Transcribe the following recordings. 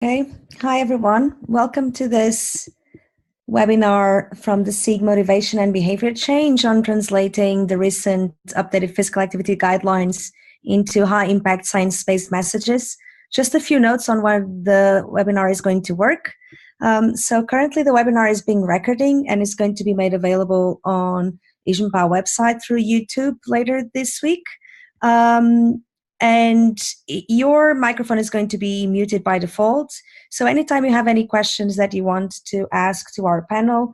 Okay, hi everyone. Welcome to this webinar from the SIG Motivation and Behavior Change on translating the recent updated physical activity guidelines into high-impact science-based messages. Just a few notes on where the webinar is going to work. So currently the webinar is being recorded and is going to be made available on ISBNPA website through YouTube later this week. And your microphone is going to be muted by default. So anytime you have any questions that you want to ask to our panel,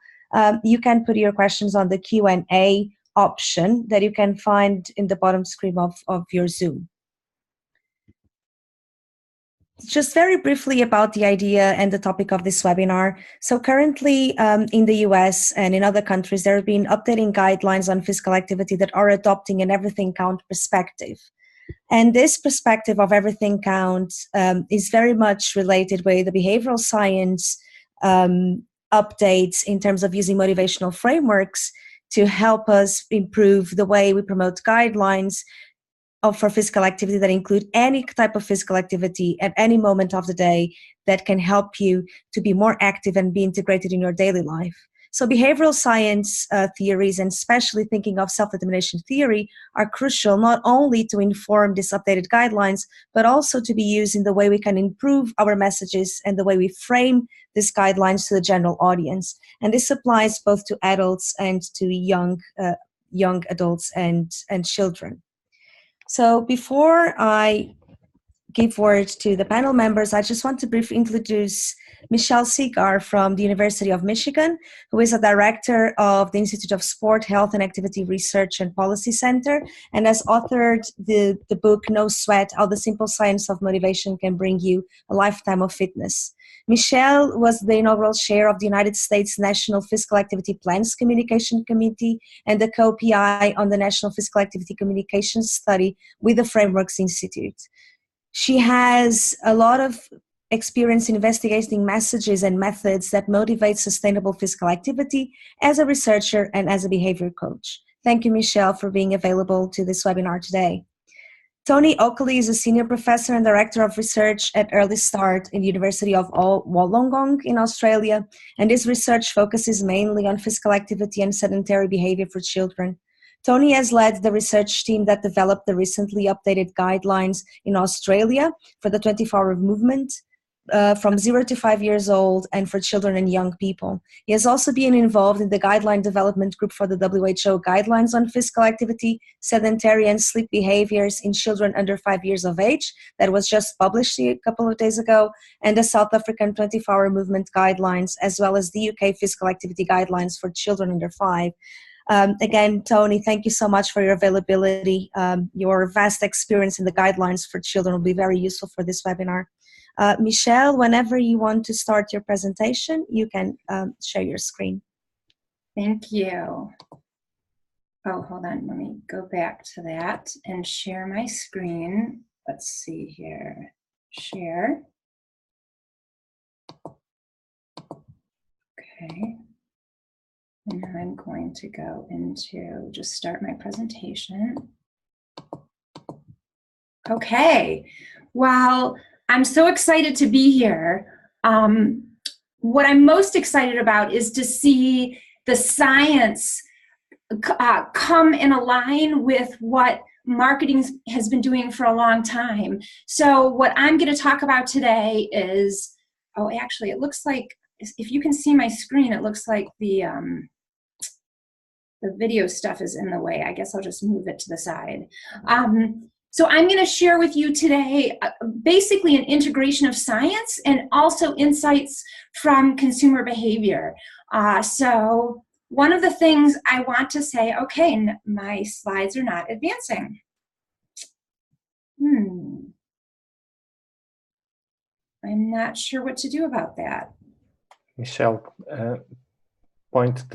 you can put your questions on the Q&A option that you can find in the bottom screen of your Zoom. Just very briefly about the idea and the topic of this webinar. So currently in the US and in other countries, there have been updating guidelines on physical activity that are adopting an everything count perspective. And this perspective of everything counts is very much related with the behavioral science updates in terms of using motivational frameworks to help us improve the way we promote guidelines for physical activity that include any type of physical activity at any moment of the day that can help you to be more active and be integrated in your daily life. So behavioral science theories, and especially thinking of self-determination theory, are crucial not only to inform these updated guidelines, but also to be used in the way we can improve our messages and the way we frame these guidelines to the general audience. And this applies both to adults and to young adults and children. So before I give word to the panel members, I just want to briefly introduce Michelle Segar from the University of Michigan, who is a director of the Institute of Sport, Health and Activity Research and Policy Center, and has authored the book No Sweat, How the Simple Science of Motivation Can Bring You a Lifetime of Fitness. Michelle was the inaugural chair of the United States National Physical Activity Plans Communication Committee and the co-PI on the National Physical Activity Communication Study with the Frameworks Institute. She has a lot of experience investigating messages and methods that motivate sustainable physical activity as a researcher and as a behavior coach. Thank you, Michelle, for being available to this webinar today. Tony Okely is a senior professor and director of research at Early Start in the University of Wollongong in Australia, and his research focuses mainly on physical activity and sedentary behavior for children. Tony has led the research team that developed the recently updated guidelines in Australia for the 24-hour movement from 0 to 5 years old and for children and young people. He has also been involved in the guideline development group for the WHO guidelines on physical activity, sedentary and sleep behaviors in children under 5 years of age that was just published a couple of days ago, and the South African 24-hour movement guidelines, as well as the UK physical activity guidelines for children under 5. Again, Tony, thank you so much for your availability. Your vast experience in the guidelines for children will be very useful for this webinar. Michelle, whenever you want to start your presentation, you can share your screen. Thank you. Oh, hold on. Let me go back to that and share my screen. Let's see here. Share. Okay. And now I'm going to go into just start my presentation. Okay. Well, I'm so excited to be here. What I'm most excited about is to see the science come in align with what marketing has been doing for a long time. So what I'm going to talk about today is, oh, actually, it looks like, if you can see my screen, it looks like the video stuff is in the way. I guess I'll just move it to the side. So I'm going to share with you today basically an integration of science and also insights from consumer behavior. So one of the things I want to say, okay, my slides are not advancing. I'm not sure what to do about that. Michelle, point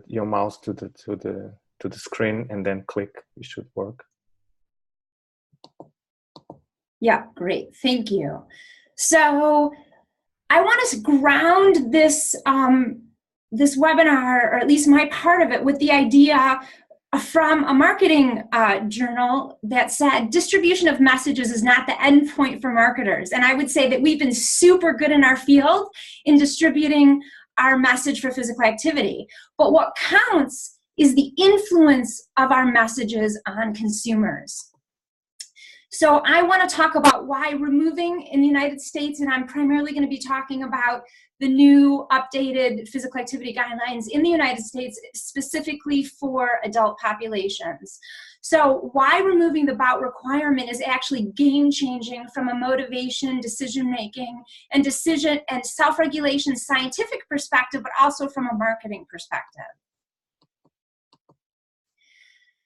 your mouse to the screen and then click. It should work. Yeah, great. Thank you. So I want to ground this this webinar, or at least my part of it, with the idea from a marketing journal that said distribution of messages is not the end point for marketers. And I would say that we've been super good in our field in distributing our message for physical activity. But what counts is the influence of our messages on consumers. So I want to talk about why removing in the United States, and I'm primarily going to be talking about the new updated physical activity guidelines in the United States specifically for adult populations. So why removing the bout requirement is actually game-changing from a motivation, decision-making, and self-regulation scientific perspective, but also from a marketing perspective.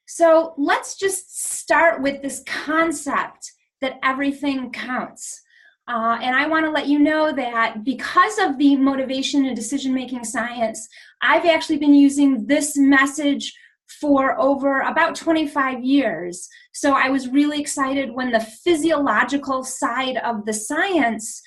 So let's just start with this concept that everything counts. And I want to let you know that because of the motivation and decision-making science, I've actually been using this message for over about 25 years. So I was really excited when the physiological side of the science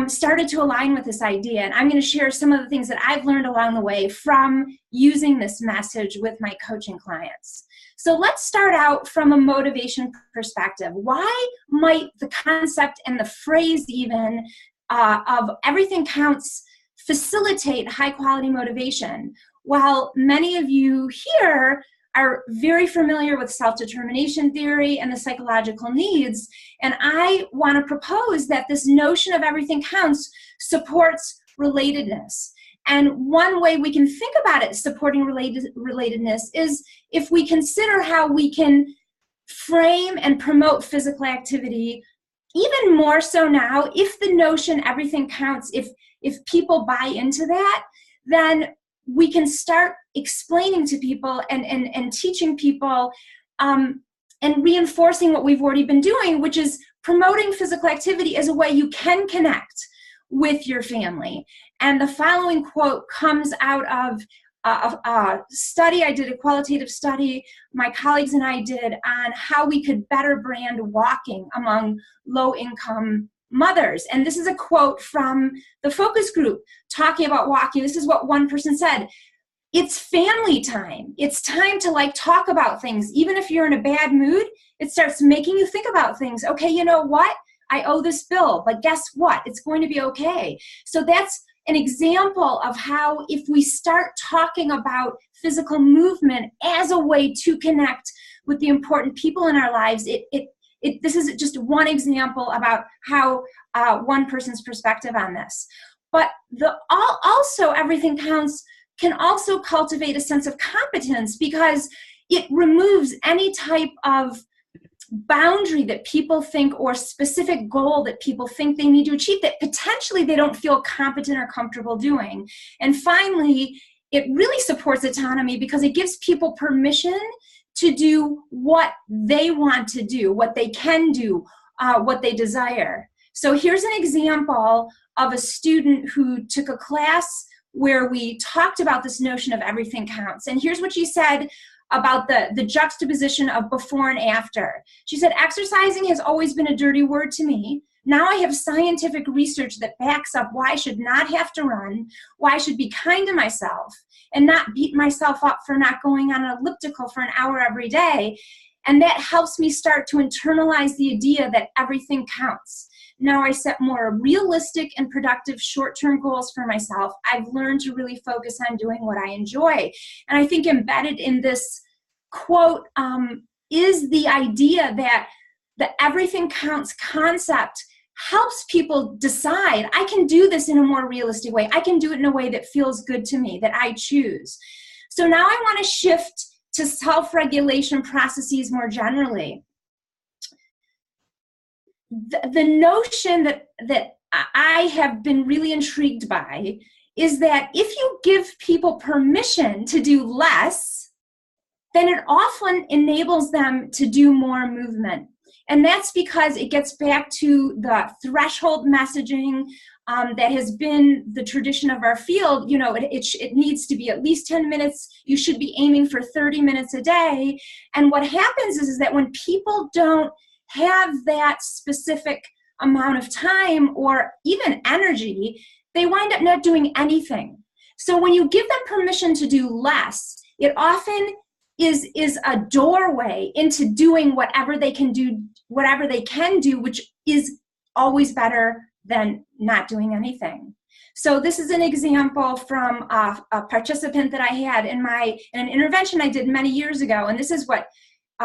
started to align with this idea. And I'm going to share some of the things that I've learned along the way from using this message with my coaching clients. So let's start out from a motivation perspective. Why might the concept and the phrase even of everything counts facilitate high quality motivation? While many of you here are very familiar with self-determination theory and the psychological needs, and I want to propose that this notion of everything counts supports relatedness. And one way we can think about it supporting relatedness is if we consider how we can frame and promote physical activity, even more so now, if the notion everything counts, if people buy into that, then we can start explaining to people and teaching people and reinforcing what we've already been doing, which is promoting physical activity as a way you can connect with your family. And the following quote comes out of a study I did, a qualitative study my colleagues and I did on how we could better brand walking among low-income mothers. And this is a quote from the focus group talking about walking. This is what one person said: it's family time. It's time to talk about things. Even if you're in a bad mood, it starts making you think about things. Okay, you know what? I owe this bill, but guess what? It's going to be okay. So that's an example of how if we start talking about physical movement as a way to connect with the important people in our lives, this is just one example about how one person's perspective on this. But also everything counts can also cultivate a sense of competence because it removes any type of boundary that people think or specific goal that people think they need to achieve that potentially they don't feel competent or comfortable doing. And finally, it really supports autonomy because it gives people permission to do what they want to do, what they can do, what they desire. So here's an example of a student who took a class where we talked about this notion of everything counts. And here's what she said about the juxtaposition of before and after. She said, exercising has always been a dirty word to me. Now I have scientific research that backs up why I should not have to run, why I should be kind to myself, and not beat myself up for not going on an elliptical for an hour every day. And that helps me start to internalize the idea that everything counts. Now I set more realistic and productive short-term goals for myself. I've learned to really focus on doing what I enjoy. And I think embedded in this quote is the idea that the everything counts concept helps people decide, I can do this in a more realistic way. I can do it in a way that feels good to me, that I choose. So now I want to shift to self-regulation processes more generally. The notion that I have been really intrigued by is that if you give people permission to do less, then it often enables them to do more movement. And that's because it gets back to the threshold messaging that has been the tradition of our field. You know, it needs to be at least 10 minutes. You should be aiming for 30 minutes a day. And what happens is that when people don't have that specific amount of time or even energy, they wind up not doing anything. So when you give them permission to do less, it often is a doorway into doing whatever they can do, which is always better than not doing anything. So this is an example from a participant that I had in an intervention I did many years ago. And this is what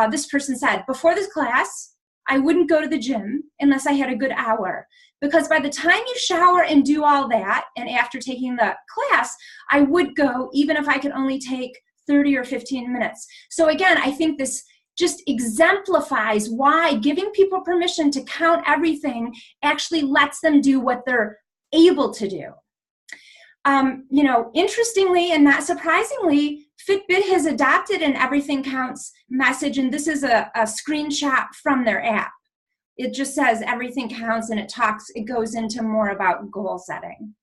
this person said. Before this class, I wouldn't go to the gym unless I had a good hour. Because by the time you shower and do all that, and after taking the class, I would go even if I could only take 30 or 15 minutes. So again, I think this just exemplifies why giving people permission to count everything actually lets them do what they're able to do. Interestingly and not surprisingly, Fitbit has adopted an everything counts message, and this is a screenshot from their app. It just says everything counts, and it goes into more about goal setting.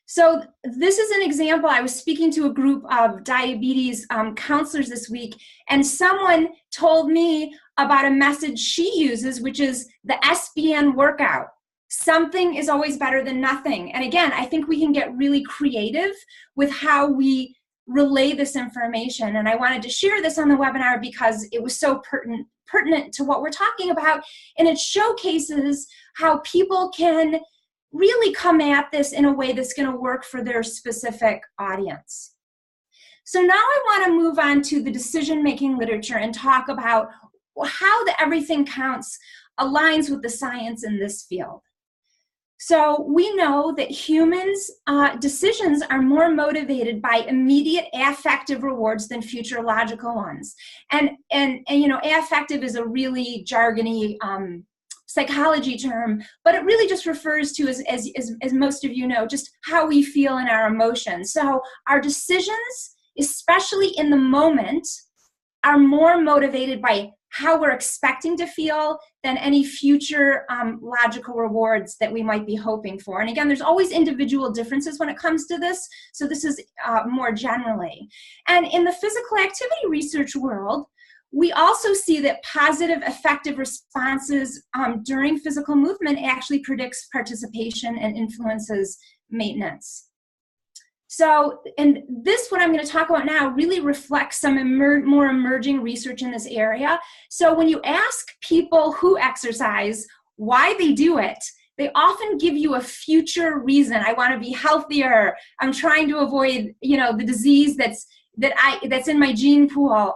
So this is an example. I was speaking to a group of diabetes counselors this week, and someone told me about a message she uses, which is the SBN workout. Something is always better than nothing. And again, I think we can get really creative with how we relay this information. And I wanted to share this on the webinar because it was so pertinent to what we're talking about. And it showcases how people can really come at this in a way that's going to work for their specific audience. So now I want to move on to the decision-making literature and talk about how the everything counts aligns with the science in this field. So we know that humans' decisions are more motivated by immediate affective rewards than future logical ones. And affective is a really jargony psychology term, but it really just refers to, as most of you know, just how we feel in our emotions. So our decisions, especially in the moment, are more motivated by how we're expecting to feel than any future logical rewards that we might be hoping for. And again, there's always individual differences when it comes to this, so this is more generally. And in the physical activity research world, we also see that positive affective responses during physical movement actually predicts participation and influences maintenance. So, and this, what I'm going to talk about now, really reflects some more emerging research in this area. So when you ask people who exercise why they do it, they often give you a future reason. I want to be healthier. I'm trying to avoid, the disease that's in my gene pool.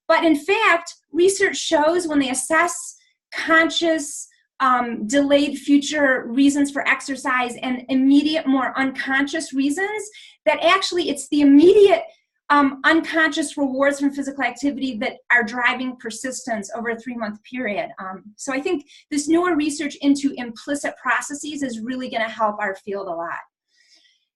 But in fact, research shows when they assess conscious, delayed future reasons for exercise and immediate, more unconscious reasons, that actually it's the immediate unconscious rewards from physical activity that are driving persistence over a 3-month period. So I think this newer research into implicit processes is really going to help our field a lot.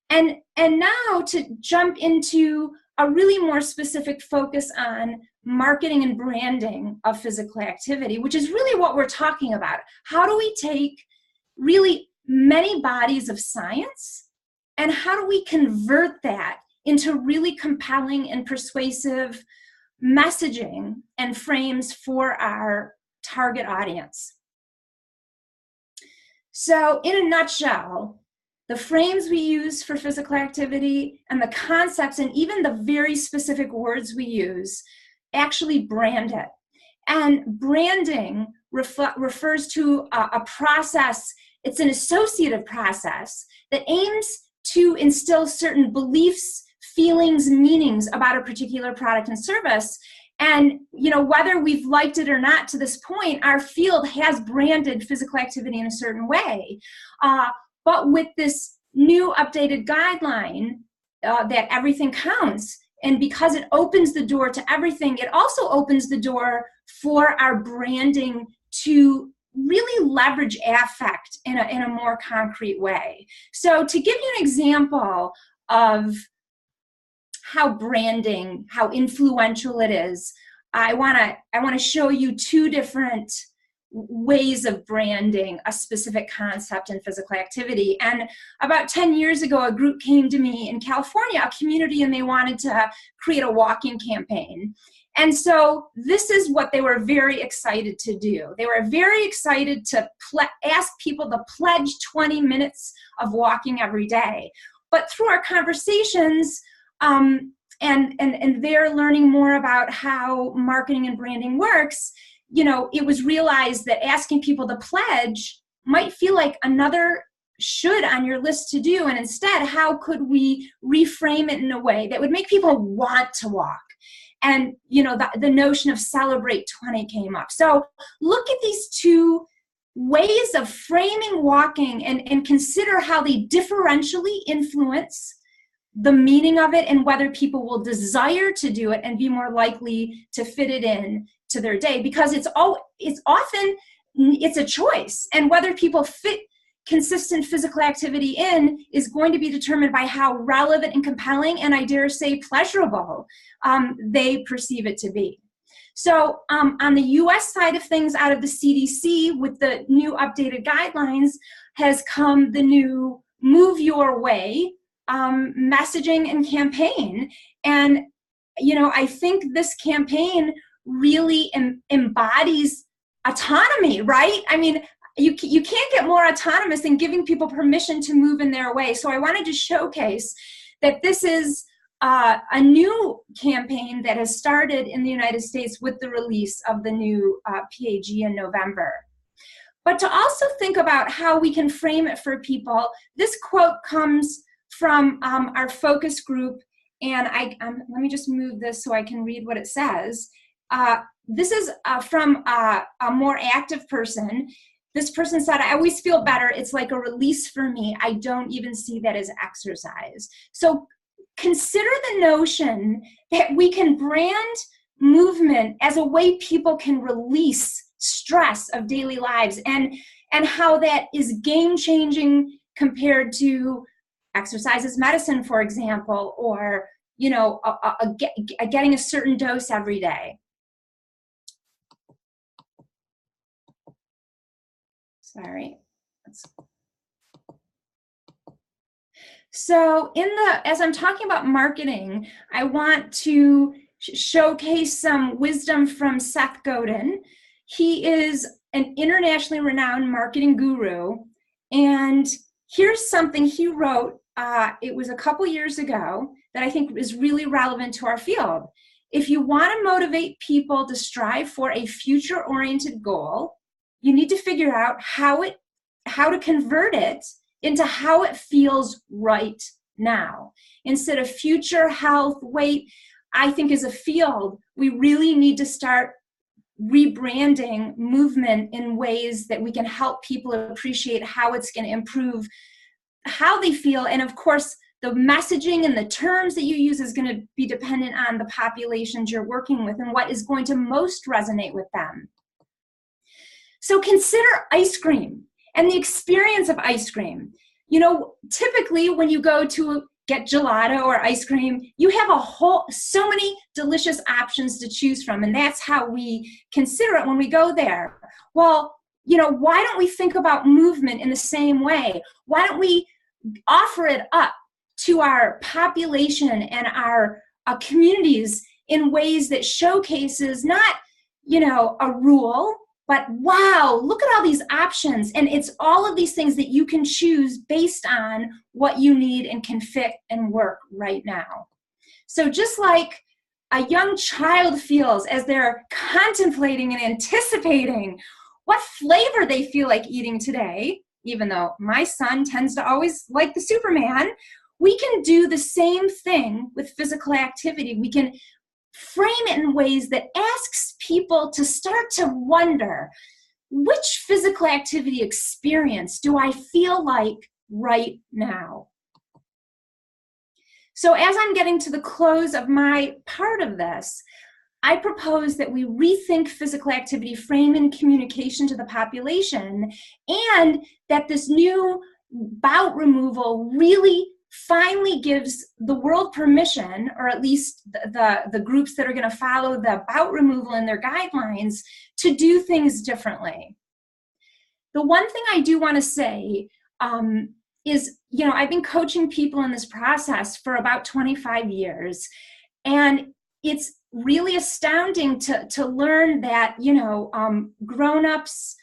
And now to jump into a really more specific focus on marketing and branding of physical activity, which is really what we're talking about. How do we take really many bodies of science and how do we convert that into really compelling and persuasive messaging and frames for our target audience? So in a nutshell, the frames we use for physical activity and the concepts and even the very specific words we use actually brand it. And branding refers to a process, it's an associative process that aims to instill certain beliefs, feelings, meanings about a particular product and service. And whether we've liked it or not to this point, our field has branded physical activity in a certain way. But with this new updated guideline that everything counts, and because it opens the door to everything, it also opens the door for our branding to really leverage affect in a more concrete way. So to give you an example of how branding, how influential it is, I want to show you 2 different ways of branding a specific concept in physical activity. And about 10 years ago, a group came to me in California, a community, and they wanted to create a walking campaign. And so this is what they were very excited to do. They were very excited to ask people to pledge 20 minutes of walking every day. But through our conversations, and they're learning more about how marketing and branding works, you know, it was realized that asking people to pledge might feel like another should on your list to do, and instead, how could we reframe it in a way that would make people want to walk? And, you know, the notion of Celebrate 20 came up. So look at these two ways of framing walking and consider how they differentially influence the meaning of it and whether people will desire to do it and be more likely to fit it in to their day, because it's often a choice, and whether people fit consistent physical activity in is going to be determined by how relevant and compelling, and I dare say pleasurable, they perceive it to be. So on the US side of things, out of the CDC, with the new updated guidelines, has come the new Move Your Way messaging and campaign. And, you know, I think this campaign really embodies autonomy, right? I mean, you can't get more autonomous than giving people permission to move in their way. So I wanted to showcase that this is a new campaign that has started in the United States with the release of the new PAG in November. But to also think about how we can frame it for people, this quote comes from our focus group, and let me just move this so I can read what it says. This is from a more active person. This person said, I always feel better. It's like a release for me. I don't even see that as exercise. So consider the notion that we can brand movement as a way people can release stress of daily lives, and how that is game-changing compared to exercise as medicine, for example, or, you know, getting a certain dose every day. Sorry. So as I'm talking about marketing, I want to showcase some wisdom from Seth Godin. He is an internationally renowned marketing guru, and here's something he wrote. It was a couple years ago that I think is really relevant to our field. If you want to motivate people to strive for a future-oriented goal, you need to figure out how to convert it into how it feels right now. Instead of future health, weight, I think as a field, we really need to start rebranding movement in ways that we can help people appreciate how it's going to improve how they feel. And of course, the messaging and the terms that you use is going to be dependent on the populations you're working with and what is going to most resonate with them. So consider ice cream and the experience of ice cream. You know, typically when you go to get gelato or ice cream, you have so many delicious options to choose from, and that's how we consider it when we go there. Well, you know, why don't we think about movement in the same way? Why don't we offer it up to our population and our communities in ways that showcases not, you know, a rule, but wow, look at all these options. And it's all of these things that you can choose based on what you need and can fit and work right now. So just like a young child feels as they're contemplating and anticipating what flavor they feel like eating today, even though my son tends to always like the Superman, we can do the same thing with physical activity. We can frame it in ways that asks people to start to wonder, which physical activity experience do I feel like right now? So as I'm getting to the close of my part of this, I propose that we rethink physical activity frame and communication to the population, and that this new bout removal really finally gives the world permission, or at least the groups that are going to follow the bout removal in their guidelines, to do things differently. The one thing I do want to say is, you know, I've been coaching people in this process for about 25 years, and it's really astounding to learn that, you know, grown-ups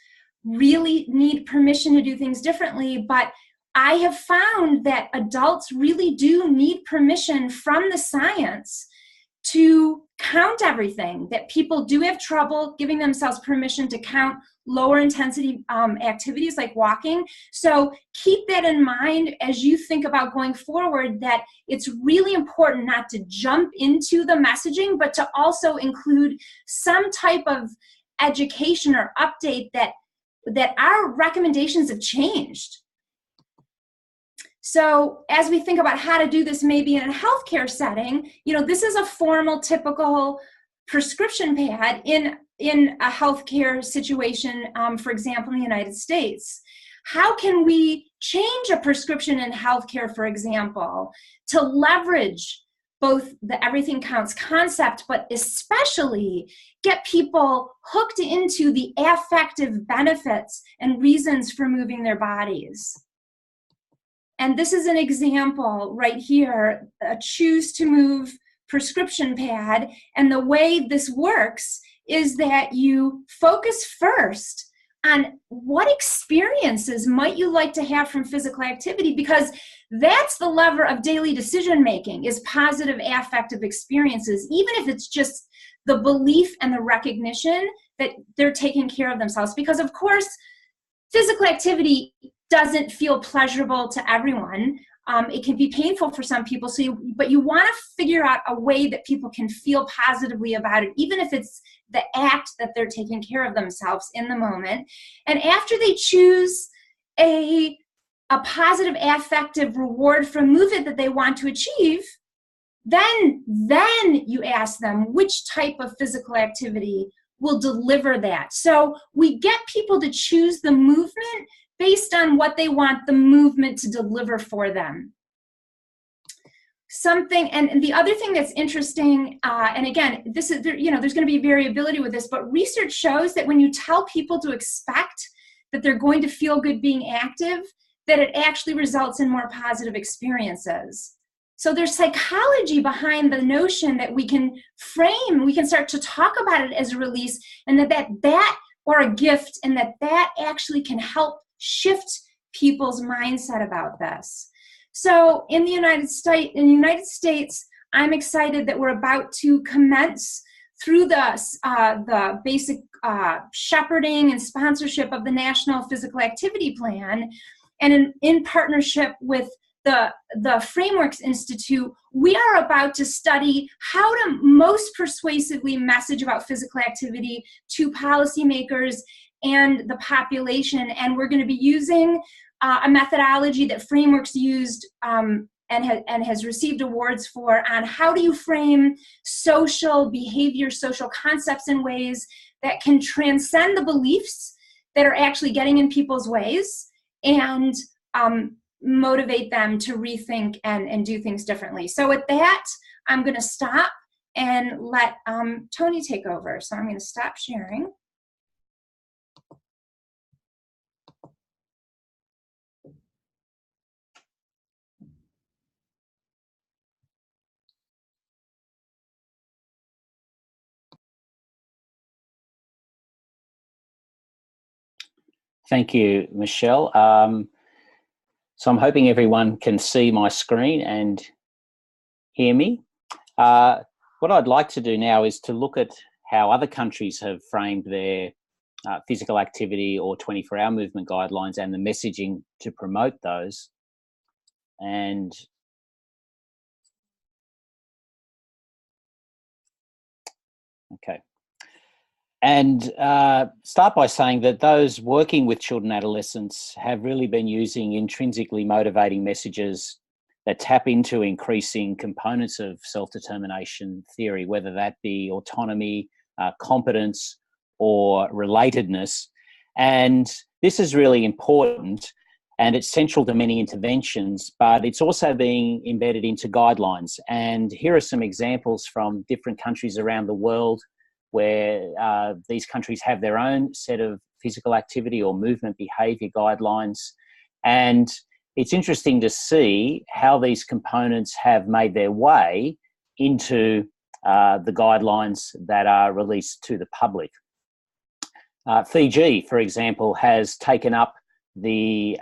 really need permission to do things differently, but I have found that adults really do need permission from the science to count everything, that people do have trouble giving themselves permission to count lower intensity activities like walking. So keep that in mind as you think about going forward, that it's really important not to jump into the messaging, but to also include some type of education or update that our recommendations have changed. So as we think about how to do this maybe in a healthcare setting, this is a formal, typical prescription pad in a healthcare situation, for example, in the United States. How can we change a prescription in healthcare, for example, to leverage both the everything counts concept, but especially get people hooked into the affective benefits and reasons for moving their bodies? And this is an example right here, a choose to move prescription pad. And the way this works is that you focus first on what experiences might you like to have from physical activity, because that's the lever of daily decision making, is positive affective experiences, even if it's just the belief and the recognition that they're taking care of themselves. Because of course, physical activity doesn't feel pleasurable to everyone. It can be painful for some people, but you want to figure out a way that people can feel positively about it, even if it's the act that they're taking care of themselves in the moment. And after they choose a positive affective reward from movement that they want to achieve, then you ask them which type of physical activity will deliver that. So we get people to choose the movement based on what they want the movement to deliver for them. And the other thing that's interesting, and again, this is, there's going to be variability with this, but research shows that when you tell people to expect that they're going to feel good being active, that it actually results in more positive experiences. So there's psychology behind the notion that we can start to talk about it as a release, and that or a gift, and that actually can help shift people's mindset about this. So in the United States, I'm excited that we're about to commence through the basic shepherding and sponsorship of the National Physical Activity Plan, and in partnership with the Frameworks Institute, we are about to study how to most persuasively message about physical activity to policymakers and the population. And we're going to be using a methodology that Frameworks used and has received awards for, on how do you frame social behavior, social concepts in ways that can transcend the beliefs that are actually getting in people's ways, and motivate them to rethink and do things differently. So with that, I'm going to stop and let Tony take over. So I'm going to stop sharing. Thank you, Michelle. So I'm hoping everyone can see my screen and hear me. What I'd like to do now is to look at how other countries have framed their physical activity or 24-hour movement guidelines and the messaging to promote those. And okay. And start by saying that those working with children and adolescents have really been using intrinsically motivating messages that tap into increasing components of self-determination theory, whether that be autonomy, competence, or relatedness. And this is really important, and it's central to many interventions, but it's also being embedded into guidelines. And here are some examples from different countries around the world where these countries have their own set of physical activity or movement behaviour guidelines. And it's interesting to see how these components have made their way into the guidelines that are released to the public. Fiji, for example, has taken up the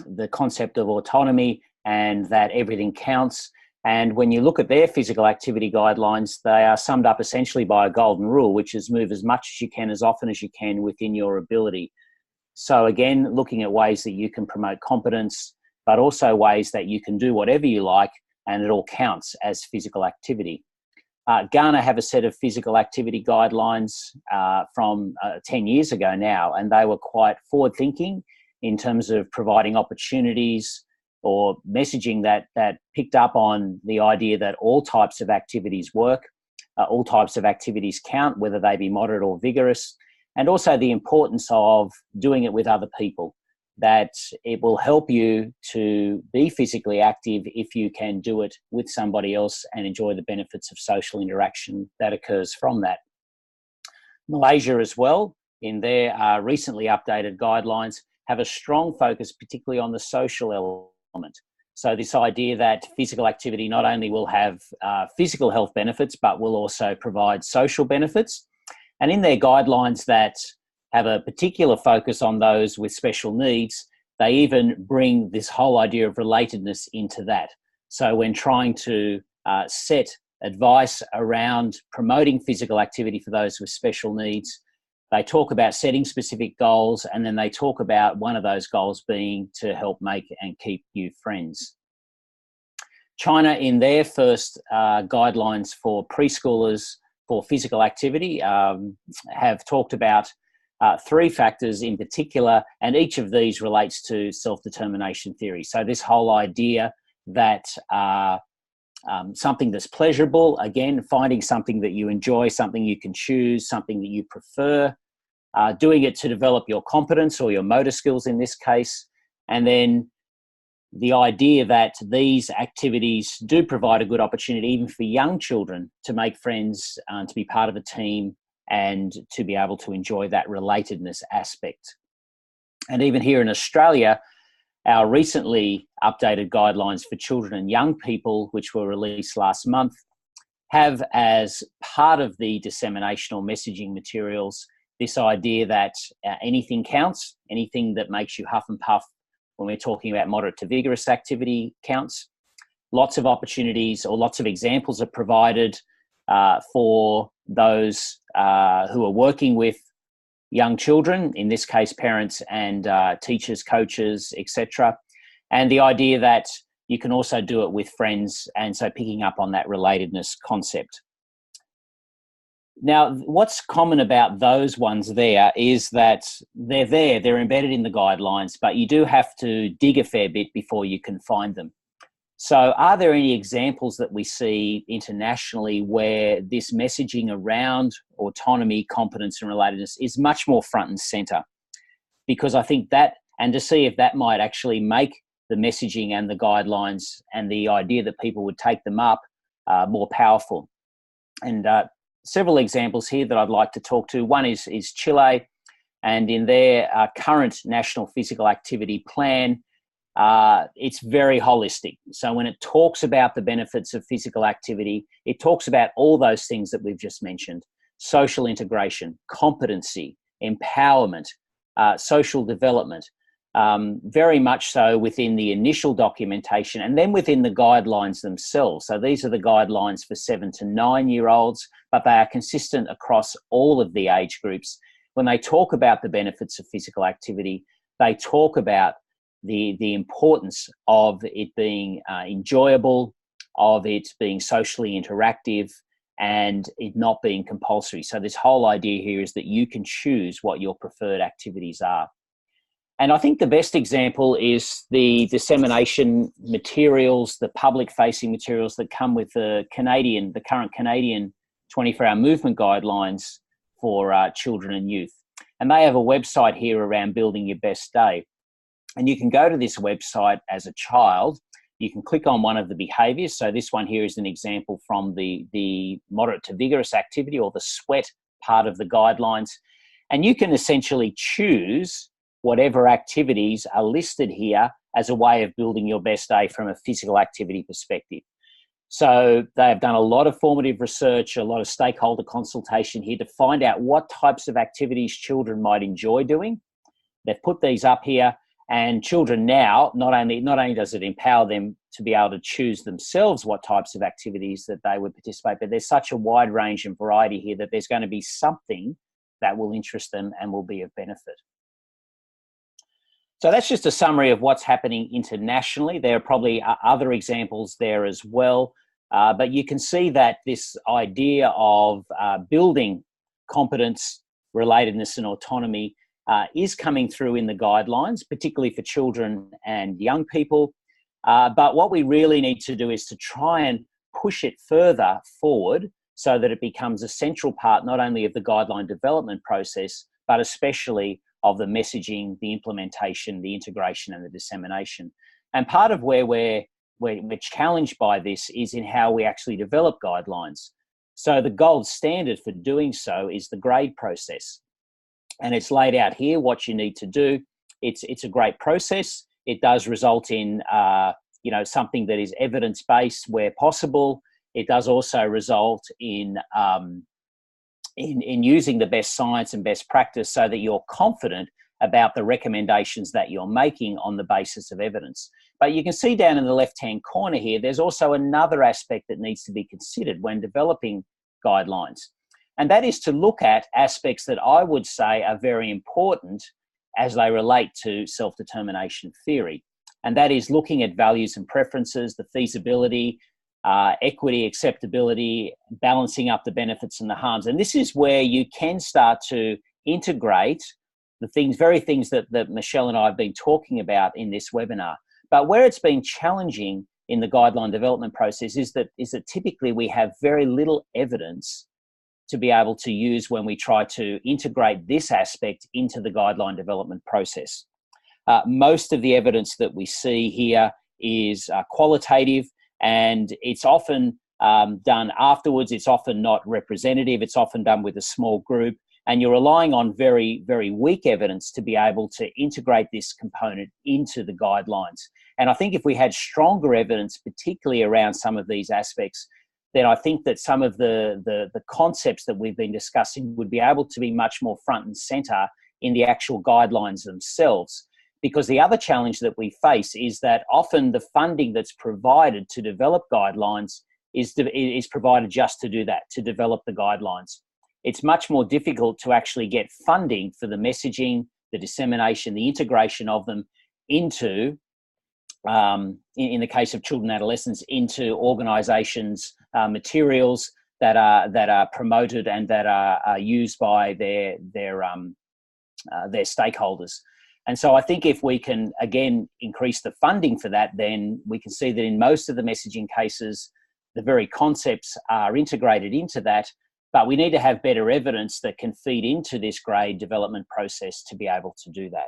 the concept of autonomy and that everything counts. And when you look at their physical activity guidelines, they are summed up essentially by a golden rule, which is move as much as you can, as often as you can within your ability. So again, looking at ways that you can promote competence, but also ways that you can do whatever you like and it all counts as physical activity. Ghana have a set of physical activity guidelines from 10 years ago now, and they were quite forward-thinking in terms of providing opportunities or messaging that picked up on the idea that all types of activities work, all types of activities count, whether they be moderate or vigorous, and also the importance of doing it with other people, that it will help you to be physically active if you can do it with somebody else and enjoy the benefits of social interaction that occurs from that. Malaysia as well, in their recently updated guidelines, have a strong focus particularly on the social element. So this idea that physical activity not only will have physical health benefits, but will also provide social benefits. And in their guidelines that have a particular focus on those with special needs, they even bring this whole idea of relatedness into that. So when trying to set advice around promoting physical activity for those with special needs, they talk about setting specific goals, and then they talk about one of those goals being to help make and keep new friends. China, in their first guidelines for preschoolers for physical activity, have talked about 3 factors in particular, and each of these relates to self-determination theory. So this whole idea that something that's pleasurable, again, finding something that you enjoy, something you can choose, something that you prefer, doing it to develop your competence or your motor skills in this case, and then the idea that these activities do provide a good opportunity even for young children to make friends, to be part of a team, and to be able to enjoy that relatedness aspect. And even here in Australia, our recently updated guidelines for children and young people, which were released last month, have as part of the dissemination or messaging materials this idea that anything counts, anything that makes you huff and puff when we're talking about moderate to vigorous activity counts. Lots of opportunities or lots of examples are provided for those who are working with young children, in this case parents and teachers, coaches, etc. And the idea that you can also do it with friends, and so picking up on that relatedness concept. Now, what's common about those ones there is that they're embedded in the guidelines, but you do have to dig a fair bit before you can find them. So are there any examples that we see internationally where this messaging around autonomy, competence and relatedness is much more front and center? Because I think that, and to see if that might actually make the messaging and the guidelines and the idea that people would take them up more powerful. And several examples here that I'd like to talk to. One is Chile, and in their current national physical activity plan, it's very holistic. So when it talks about the benefits of physical activity, it talks about all those things that we've just mentioned: social integration, competency, empowerment, social development, very much so within the initial documentation and then within the guidelines themselves. So these are the guidelines for 7 to 9-year-olds, but they are consistent across all of the age groups. When they talk about the benefits of physical activity, they talk about the importance of it being enjoyable, of it being socially interactive, and it not being compulsory. So this whole idea here is that you can choose what your preferred activities are. And I think the best example is the dissemination materials, the public-facing materials that come with the current Canadian 24-hour movement guidelines for children and youth. And they have a website here around building your best day. And you can go to this website as a child. You can click on one of the behaviours. So this one here is an example from the moderate to vigorous activity, or the sweat part of the guidelines. And you can essentially choose whatever activities are listed here as a way of building your best day from a physical activity perspective. So they have done a lot of formative research, a lot of stakeholder consultation here to find out what types of activities children might enjoy doing. They've put these up here, And children now, not only does it empower them to be able to choose themselves what types of activities that they would participate, but there's such a wide range and variety here that there's going to be something that will interest them and will be of benefit. So that's just a summary of what's happening internationally. There are probably other examples there as well, but you can see that this idea of building competence, relatedness and autonomy is coming through in the guidelines, particularly for children and young people. But what we really need to do is to try and push it further forward so that it becomes a central part not only of the guideline development process, but especially of the messaging, the implementation, the integration and the dissemination. And part of where we're challenged by this is in how we actually develop guidelines. So the gold standard for doing so is the grade process. And it's laid out here what you need to do. It's a great process. It does result in something that is evidence-based where possible. It does also result in using the best science and best practice so that you're confident about the recommendations that you're making on the basis of evidence. But you can see down in the left-hand corner here, there's also another aspect that needs to be considered when developing guidelines. And that is to look at aspects that I would say are very important as they relate to self-determination theory. And that is looking at values and preferences, the feasibility, equity, acceptability, balancing up the benefits and the harms. And this is where you can start to integrate the very things that Michelle and I have been talking about in this webinar. But where it's been challenging in the guideline development process is that typically we have very little evidence to be able to use when we try to integrate this aspect into the guideline development process. Most of the evidence that we see here is qualitative, and it's often done afterwards. It's often not representative. It's often done with a small group, and you're relying on very, very weak evidence to be able to integrate this component into the guidelines. And I think if we had stronger evidence, particularly around some of these aspects, then I think that some of the concepts that we've been discussing would be able to be much more front and center in the actual guidelines themselves. Because the other challenge that we face is that often the funding that's provided to develop guidelines is provided just to do that, to develop the guidelines. It's much more difficult to actually get funding for the messaging, the dissemination, the integration of them into, in the case of children and adolescents, into organisations' materials that are promoted and that are used by their stakeholders. And so I think if we can, again, increase the funding for that, then we can see that in most of the messaging cases, the very concepts are integrated into that, but we need to have better evidence that can feed into this grade development process to be able to do that.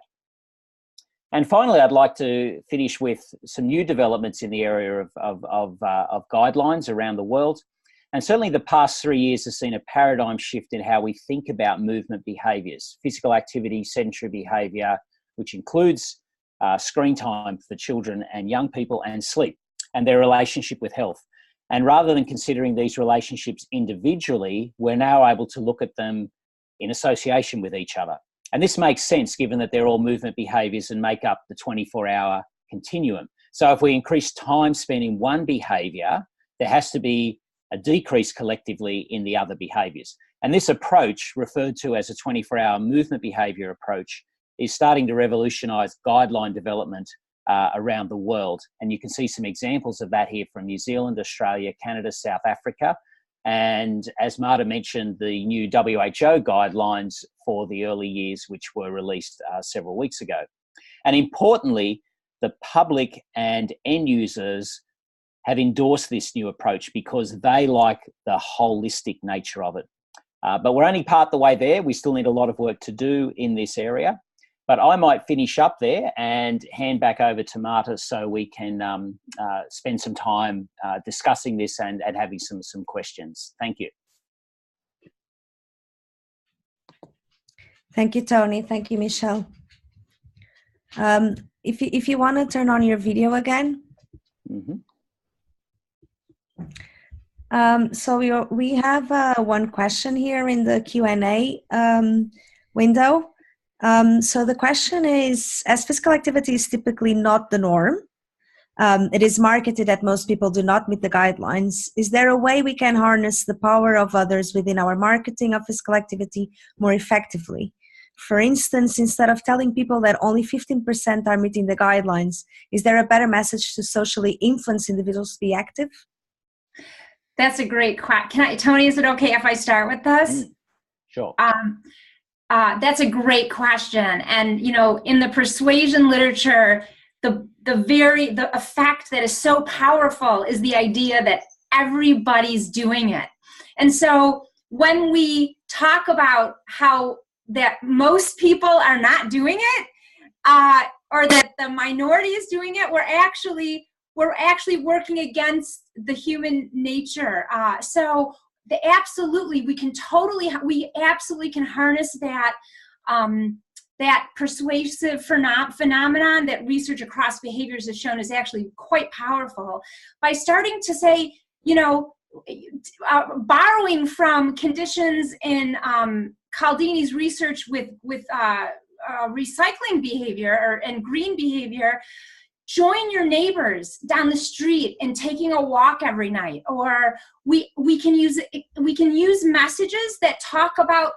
And finally, I'd like to finish with some new developments in the area of guidelines around the world. And certainly the past 3 years has seen a paradigm shift in how we think about movement behaviours, physical activity, sedentary behaviour, which includes screen time for children and young people, and sleep, and their relationship with health. And rather than considering these relationships individually, we're now able to look at them in association with each other. And this makes sense given that they're all movement behaviours and make up the 24-hour continuum. So if we increase time spent in one behaviour, there has to be a decrease collectively in the other behaviours. And this approach, referred to as a 24-hour movement behaviour approach, is starting to revolutionise guideline development around the world. And you can see some examples of that here from New Zealand, Australia, Canada, South Africa. And as Marta mentioned, the new WHO guidelines for the early years, which were released several weeks ago. And importantly, the public and end users have endorsed this new approach because they like the holistic nature of it. But we're only part the way there. We still need a lot of work to do in this area. But I might finish up there and hand back over to Marta so we can spend some time discussing this and having some questions. Thank you. Thank you, Tony. Thank you, Michelle. If you want to turn on your video again. Mm-hmm. So we have one question here in the Q&A window. So the question is, as physical activity is typically not the norm, it is marketed that most people do not meet the guidelines. Is there a way we can harness the power of others within our marketing of physical activity more effectively? For instance, instead of telling people that only 15% are meeting the guidelines, is there a better message to socially influence individuals to be active? That's a great question. Tony, is it okay if I start with this? Sure. That's a great question. And, you know, in the persuasion literature, the effect that is so powerful is the idea that everybody's doing it. And so when we talk about how that most people are not doing it, or that the minority is doing it, we're actually working against the human nature. So absolutely, we absolutely can harness that that persuasive phenomenon that research across behaviors has shown is actually quite powerful by starting to say, you know, borrowing from conditions in Cialdini's research with recycling behavior and green behavior. Join your neighbors down the street in taking a walk every night, or we can use messages that talk about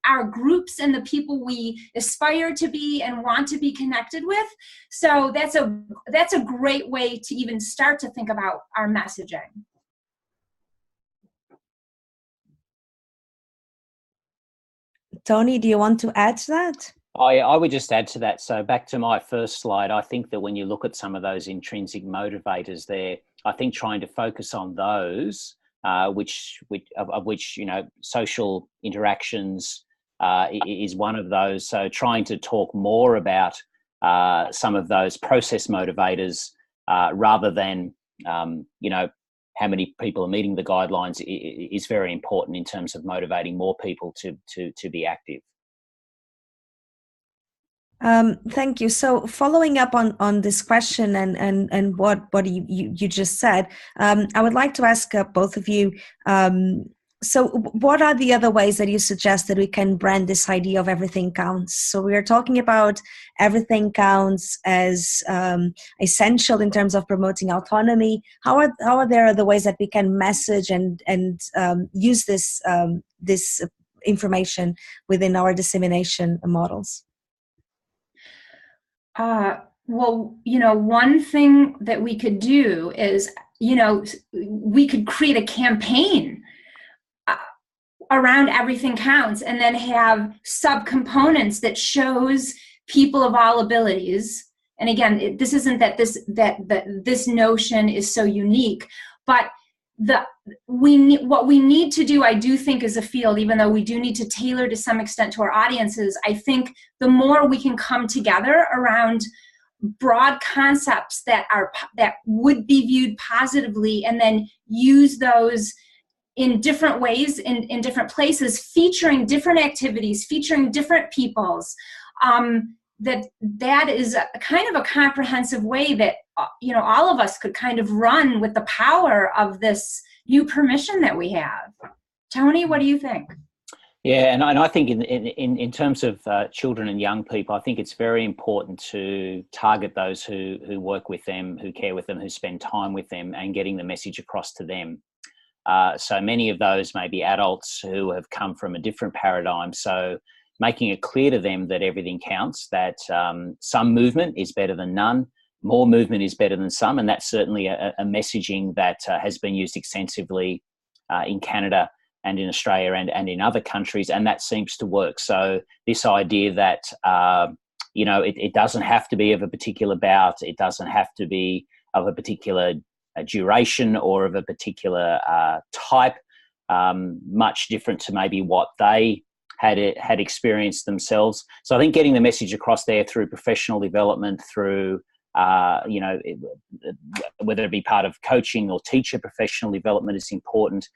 our groups and the people we aspire to be and want to be connected with. So that's a great way to even start to think about our messaging. Tony, do you want to add to that? I would just add to that. So back to my first slide, I think that when you look at some of those intrinsic motivators there, I think trying to focus on those, of which you know, social interactions is one of those. So trying to talk more about some of those process motivators rather than you know, how many people are meeting the guidelines is very important in terms of motivating more people to be active. Thank you. So following up on this question and what you just said, I would like to ask both of you, so what are the other ways that you suggest that we can brand this idea of everything counts? So we are talking about everything counts as essential in terms of promoting autonomy. How are there other ways that we can message and use this information within our dissemination models? Well, you know, one thing that we could do is, you know, we could create a campaign around everything counts and then have subcomponents that shows people of all abilities. And again, this isn't that this notion is so unique, but what we need to do, I do think, as a field, even though we do need to tailor to some extent to our audiences, I think the more we can come together around broad concepts that would be viewed positively, and then use those in different ways, in different places, featuring different activities, featuring different peoples, that is a kind of a comprehensive way that, you know, all of us could kind of run with the power of this new permission that we have. Tony, what do you think? Yeah, and I think in terms of children and young people, I think it's very important to target those who work with them, who care with them, who spend time with them, and getting the message across to them. So many of those may be adults who have come from a different paradigm. So making it clear to them that everything counts, that some movement is better than none, more movement is better than some, and that's certainly a messaging that has been used extensively in Canada and in Australia and in other countries, and that seems to work. So this idea that, you know, it doesn't have to be of a particular bout, it doesn't have to be of a particular duration or of a particular type, much different to maybe what they had experienced themselves. So I think getting the message across there through professional development, through you know, whether it be part of coaching or teacher professional development is important.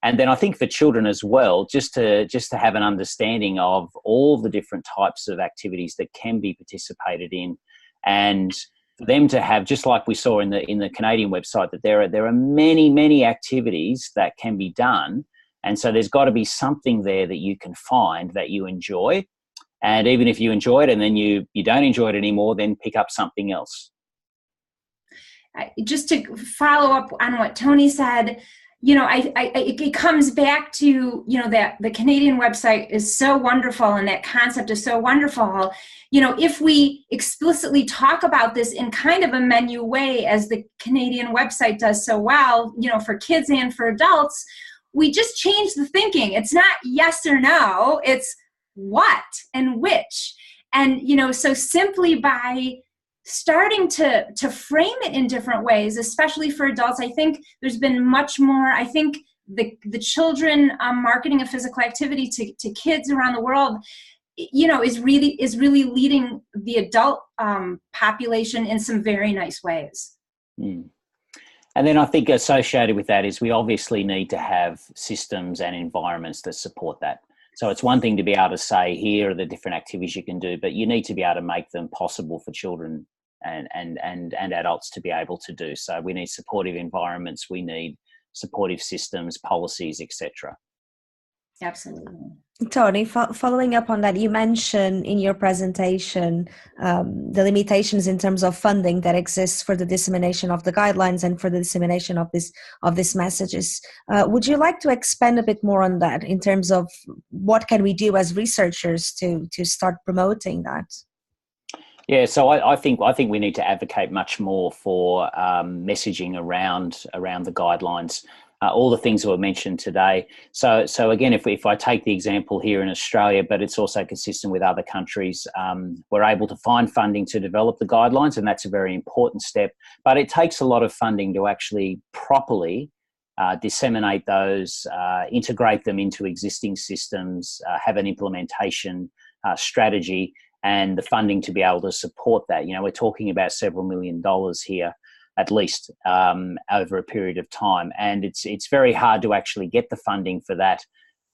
And then I think for children as well, just to have an understanding of all the different types of activities that can be participated in, and for them to have, just like we saw in the Canadian website, that there are many activities that can be done. And so there's got to be something there that you can find that you enjoy. And even if you enjoy it and then you don't enjoy it anymore, then pick up something else. Just to follow up on what Tony said, it comes back to, that the Canadian website is so wonderful and that concept is so wonderful. If we explicitly talk about this in kind of a menu way, as the Canadian website does so well, for kids and for adults, we just change the thinking. It's not yes or no, it's what and which. And, so simply by starting to frame it in different ways, especially for adults, I think there's been much more. I think the children marketing of physical activity to kids around the world, is really leading the adult population in some very nice ways. Mm. And then I think associated with that is we obviously need to have systems and environments that support that. So it's one thing to be able to say, here are the different activities you can do, but you need to be able to make them possible for children and adults to be able to do. So we need supportive environments, we need supportive systems, policies, etc. Absolutely. Tony, following up on that, you mentioned in your presentation the limitations in terms of funding that exists for the dissemination of the guidelines and for the dissemination of these messages. Would you like to expand a bit more on that in terms of what can we do as researchers to start promoting that? Yeah, so I think we need to advocate much more for messaging around the guidelines. All the things that were mentioned today. So again, if I take the example here in Australia, but it's also consistent with other countries, we're able to find funding to develop the guidelines, and that's a very important step. But it takes a lot of funding to actually properly disseminate those, integrate them into existing systems, have an implementation strategy, and the funding to be able to support that. We're talking about several $1 million here, at least over a period of time. And it's very hard to actually get the funding for that.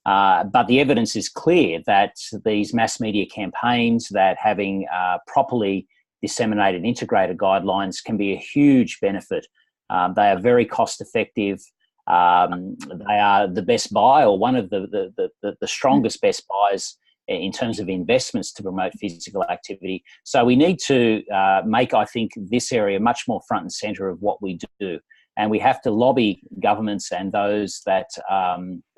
But the evidence is clear that these mass media campaigns, that having properly disseminated, integrated guidelines can be a huge benefit. They are very cost effective. They are the best buy, or one of the strongest best buys in terms of investments to promote physical activity. So we need to make, I think, this area much more front and centre of what we do. And we have to lobby governments and those that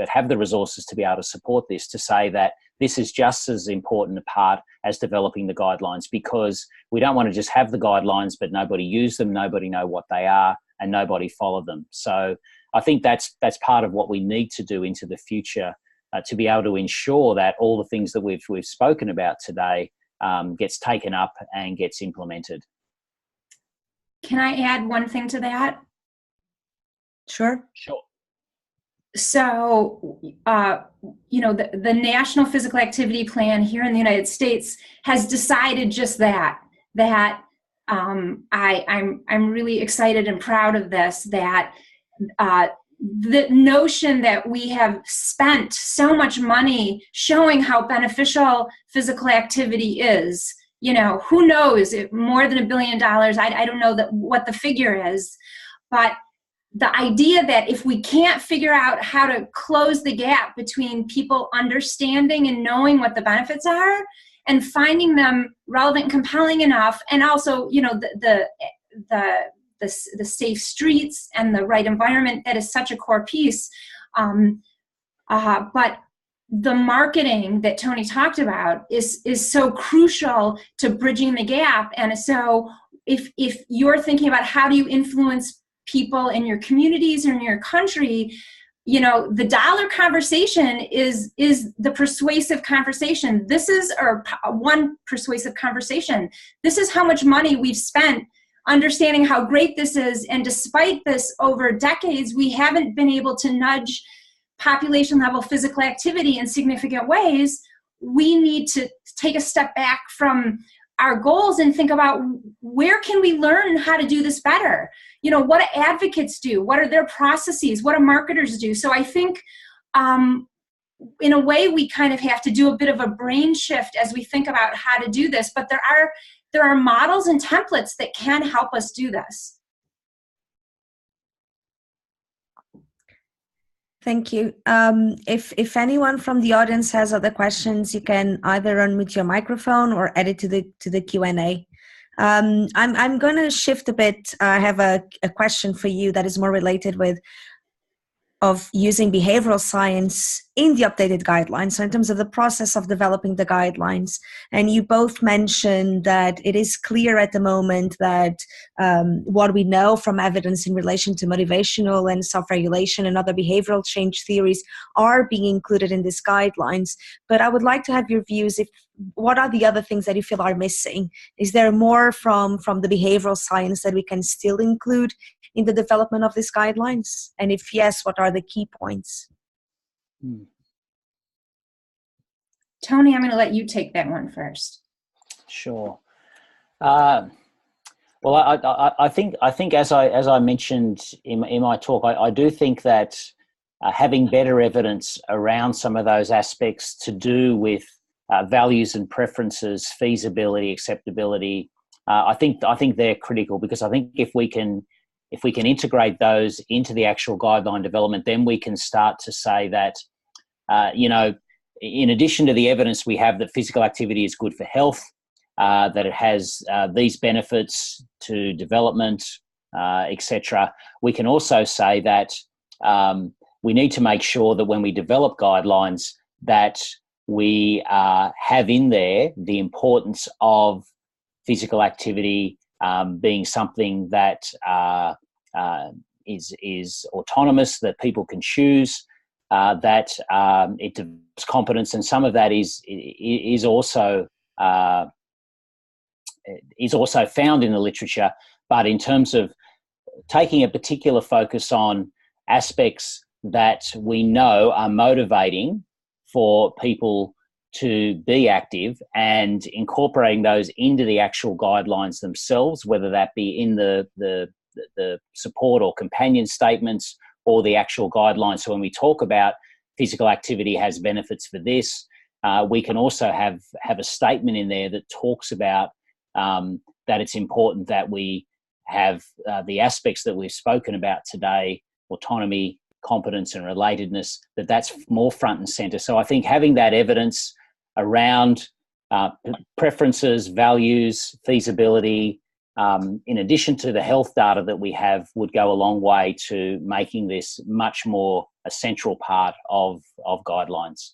have the resources to be able to support this, to say that this is just as important a part as developing the guidelines, because we don't want to just have the guidelines but nobody use them, nobody know what they are, and nobody follow them. So I think that's part of what we need to do into the future, to be able to ensure that all the things that we've spoken about today gets taken up and gets implemented. Can I add one thing to that? Sure. So, the National Physical Activity Plan here in the United States has decided just that I'm really excited and proud of this, that the notion that we have spent so much money showing how beneficial physical activity is, who knows, more than $1 billion, I don't know what the figure is, but the idea that if we can't figure out how to close the gap between people understanding and knowing what the benefits are and finding them relevant and compelling enough, and also, the safe streets and the right environment, that is such a core piece. But the marketing that Tony talked about is so crucial to bridging the gap. And so if you're thinking about how do you influence people in your communities or in your country, the dollar conversation is the persuasive conversation. This is one persuasive conversation. This is how much money we've spent understanding how great this is, and despite this, over decades, we haven't been able to nudge population level physical activity in significant ways. We need to take a step back from our goals and think about, where can we learn how to do this better? What do advocates do? What are their processes? What do marketers do? So I think in a way we kind of have to do a bit of a brain shift as we think about how to do this, but there are models and templates that can help us do this. Thank you. If anyone from the audience has other questions, you can either unmute your microphone or add it to the Q&A. I'm going to shift a bit. I have a question for you that is more related of using behavioral science in the updated guidelines. So in terms of the process of developing the guidelines, and you both mentioned that it is clear at the moment that what we know from evidence in relation to motivational and self-regulation and other behavioral change theories are being included in these guidelines. But I would like to have your views. What are the other things that you feel are missing? Is there more from the behavioral science that we can still include in the development of these guidelines? And if yes, what are the key points? Tony, I'm going to let you take that one first. Sure. Well, I think as I mentioned in my talk, I do think that having better evidence around some of those aspects to do with values and preferences, feasibility, acceptability, I think they're critical, because I think if we can integrate those into the actual guideline development, then we can start to say that, in addition to the evidence we have that physical activity is good for health, that it has these benefits to development, etc., we can also say that we need to make sure that when we develop guidelines that we have in there the importance of physical activity being something that is autonomous, that people can choose, that it develops competence, and some of that is also found in the literature. But in terms of taking a particular focus on aspects that we know are motivating for people to be active and incorporating those into the actual guidelines themselves, whether that be in the support or companion statements or the actual guidelines. So when we talk about physical activity has benefits for this, we can also have a statement in there that talks about that it's important that we have the aspects that we've spoken about today, autonomy, competence and relatedness, that's more front and centre. So I think having that evidence around preferences, values, feasibility, in addition to the health data that we have, would go a long way to making this much more a central part of guidelines.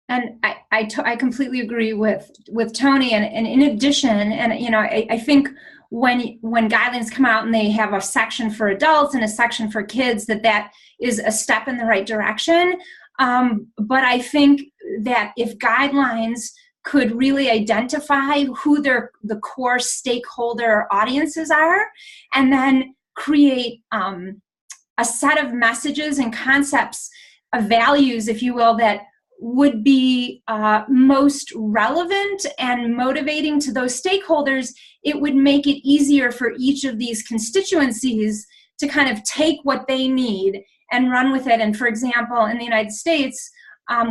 And I completely agree with Tony. And in addition, and I think when guidelines come out and they have a section for adults and a section for kids, that is a step in the right direction. But I think that if guidelines could really identify who the core stakeholder audiences are, and then create a set of messages and concepts of values, if you will, that would be most relevant and motivating to those stakeholders, it would make it easier for each of these constituencies to kind of take what they need and run with it. And for example, in the United States,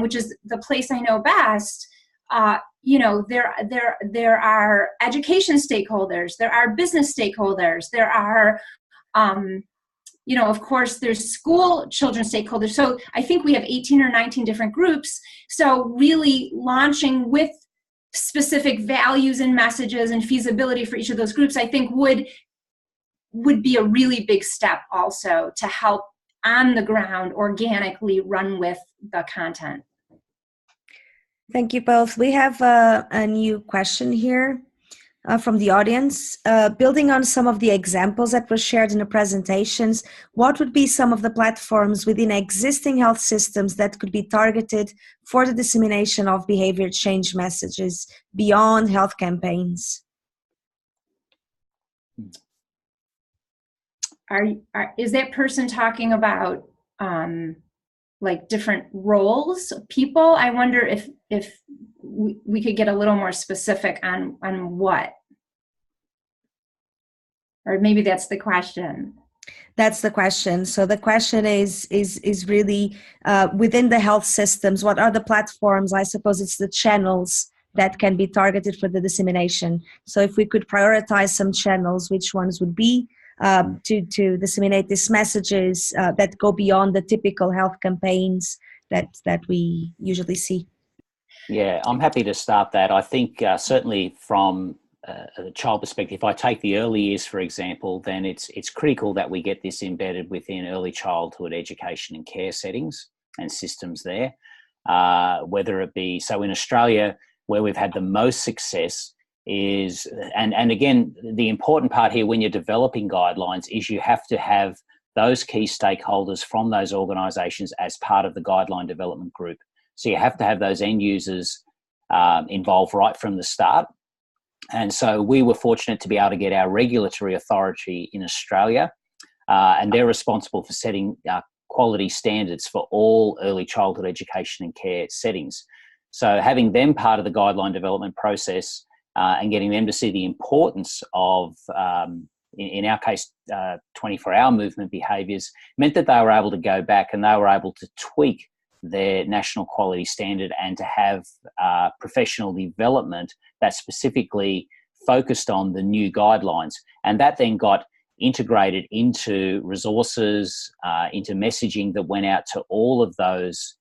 which is the place I know best, there are education stakeholders, there are business stakeholders, there are of course, there's school children stakeholders. So I think we have 18 or 19 different groups. So really launching with specific values and messages and feasibility for each of those groups, I think would be a really big step also to help on the ground organically run with the content. Thank you both. We have a new question here from the audience. Building on some of the examples that were shared in the presentations, what would be some of the platforms within existing health systems that could be targeted for the dissemination of behavior change messages beyond health campaigns? Is that person talking about like different roles, people? I wonder if we could get a little more specific on what, or maybe that's the question. That's the question. So the question is really within the health systems, what are the platforms? I suppose it's the channels that can be targeted for the dissemination. So if we could prioritize some channels, which ones would be? to disseminate these messages that go beyond the typical health campaigns that we usually see? Yeah, I'm happy to start that. I think certainly from a child perspective, if I take the early years, for example, then it's critical that we get this embedded within early childhood education and care settings and systems there. Whether it be, so in Australia, where we've had the most success is, and again, the important part here when you're developing guidelines is you have to have those key stakeholders from those organisations as part of the guideline development group. So you have to have those end users involved right from the start. And so we were fortunate to be able to get our regulatory authority in Australia, and they're responsible for setting quality standards for all early childhood education and care settings. So having them part of the guideline development process and getting them to see the importance of, in our case, 24-hour movement behaviours meant that they were able to go back and they were able to tweak their national quality standard and to have professional development that specifically focused on the new guidelines. And that then got integrated into resources, into messaging that went out to all of those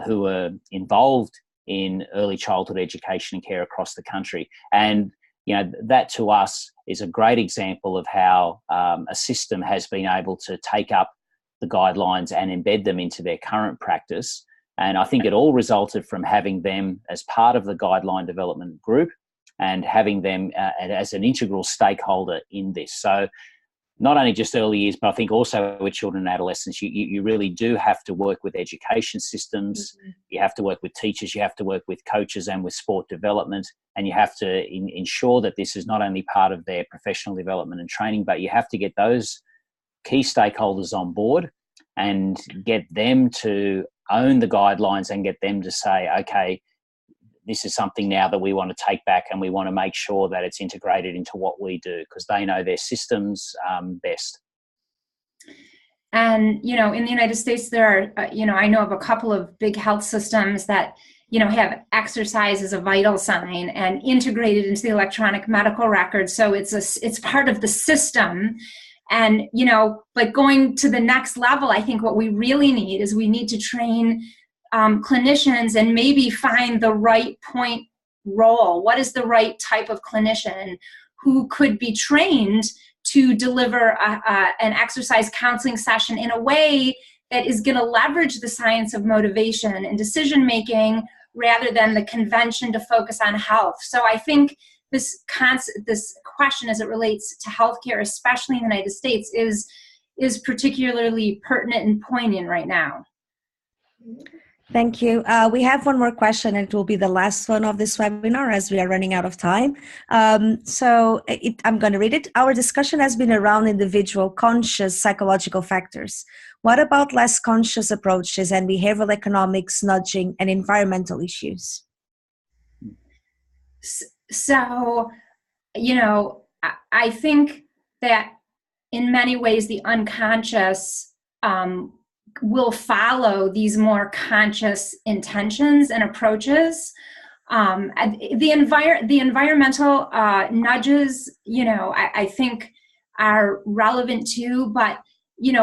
who were involved in early childhood education and care across the country. And you know, that to us is a great example of how a system has been able to take up the guidelines and embed them into their current practice. And I think it all resulted from having them as part of the guideline development group and having them as an integral stakeholder in this. So not only just early years, but I think also with children and adolescents, you really do have to work with education systems. Mm-hmm. You have to work with teachers, you have to work with coaches and with sport development. And you have to ensure that this is not only part of their professional development and training, but you have to get those key stakeholders on board and get them to own the guidelines and get them to say, okay, this is something now that we want to take back and we want to make sure that it's integrated into what we do because they know their systems best. And, you know, in the United States, there are, I know of a couple of big health systems that, have exercise as a vital sign and integrated into the electronic medical record. So it's part of the system. And, but going to the next level, I think what we really need is we need to train clinicians and maybe find the right point role. What is the right type of clinician who could be trained to deliver an exercise counseling session in a way that is going to leverage the science of motivation and decision making rather than the convention to focus on health. So I think this question as it relates to healthcare, especially in the United States, is particularly pertinent and poignant right now. Thank you. We have one more question, and it will be the last one of this webinar as we are running out of time. I'm going to read it. Our discussion has been around individual conscious psychological factors. What about less conscious approaches and behavioral economics, nudging, and environmental issues? So, I think that in many ways the unconscious will follow these more conscious intentions and approaches. The environmental nudges, I think are relevant too, but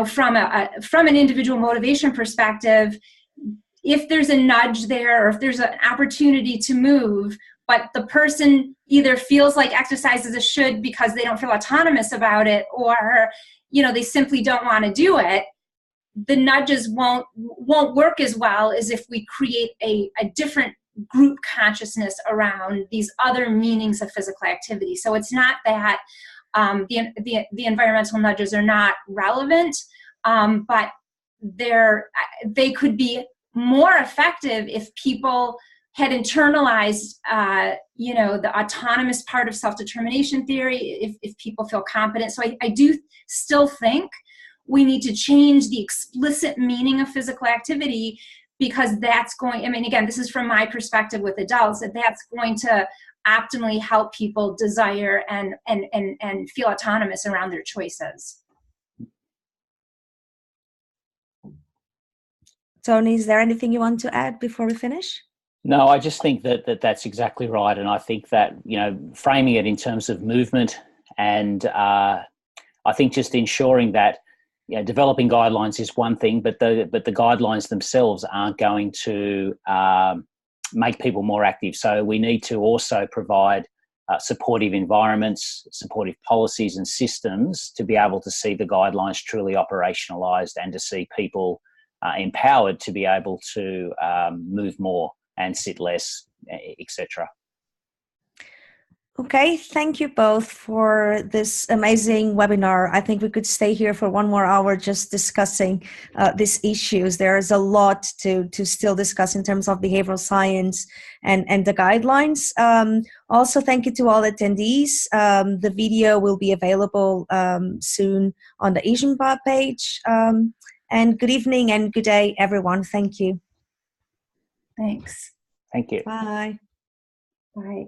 from an individual motivation perspective, if there's a nudge there or if there's an opportunity to move, but the person either feels like exercise is a should because they don't feel autonomous about it, or they simply don't want to do it, the nudges won't work as well as if we create a different group consciousness around these other meanings of physical activity. So it's not that the environmental nudges are not relevant, but they could be more effective if people had internalized, the autonomous part of self-determination theory, if people feel competent. So I do still think we need to change the explicit meaning of physical activity, because that's going, again, this is from my perspective with adults, that's going to optimally help people desire and feel autonomous around their choices. Tony, is there anything you want to add before we finish? No, I just think that's exactly right. And I think that, framing it in terms of movement and I think just ensuring that, you know, developing guidelines is one thing, but the guidelines themselves aren't going to make people more active. So we need to also provide supportive environments, supportive policies and systems to be able to see the guidelines truly operationalised and to see people empowered to be able to move more and sit less, etc. Okay, thank you both for this amazing webinar. I think we could stay here for 1 more hour just discussing these issues. There is a lot to still discuss in terms of behavioral science and the guidelines. Also, thank you to all attendees. The video will be available soon on the ISBNPA page. And good evening and good day, everyone. Thank you. Thanks. Thank you. Bye. Bye.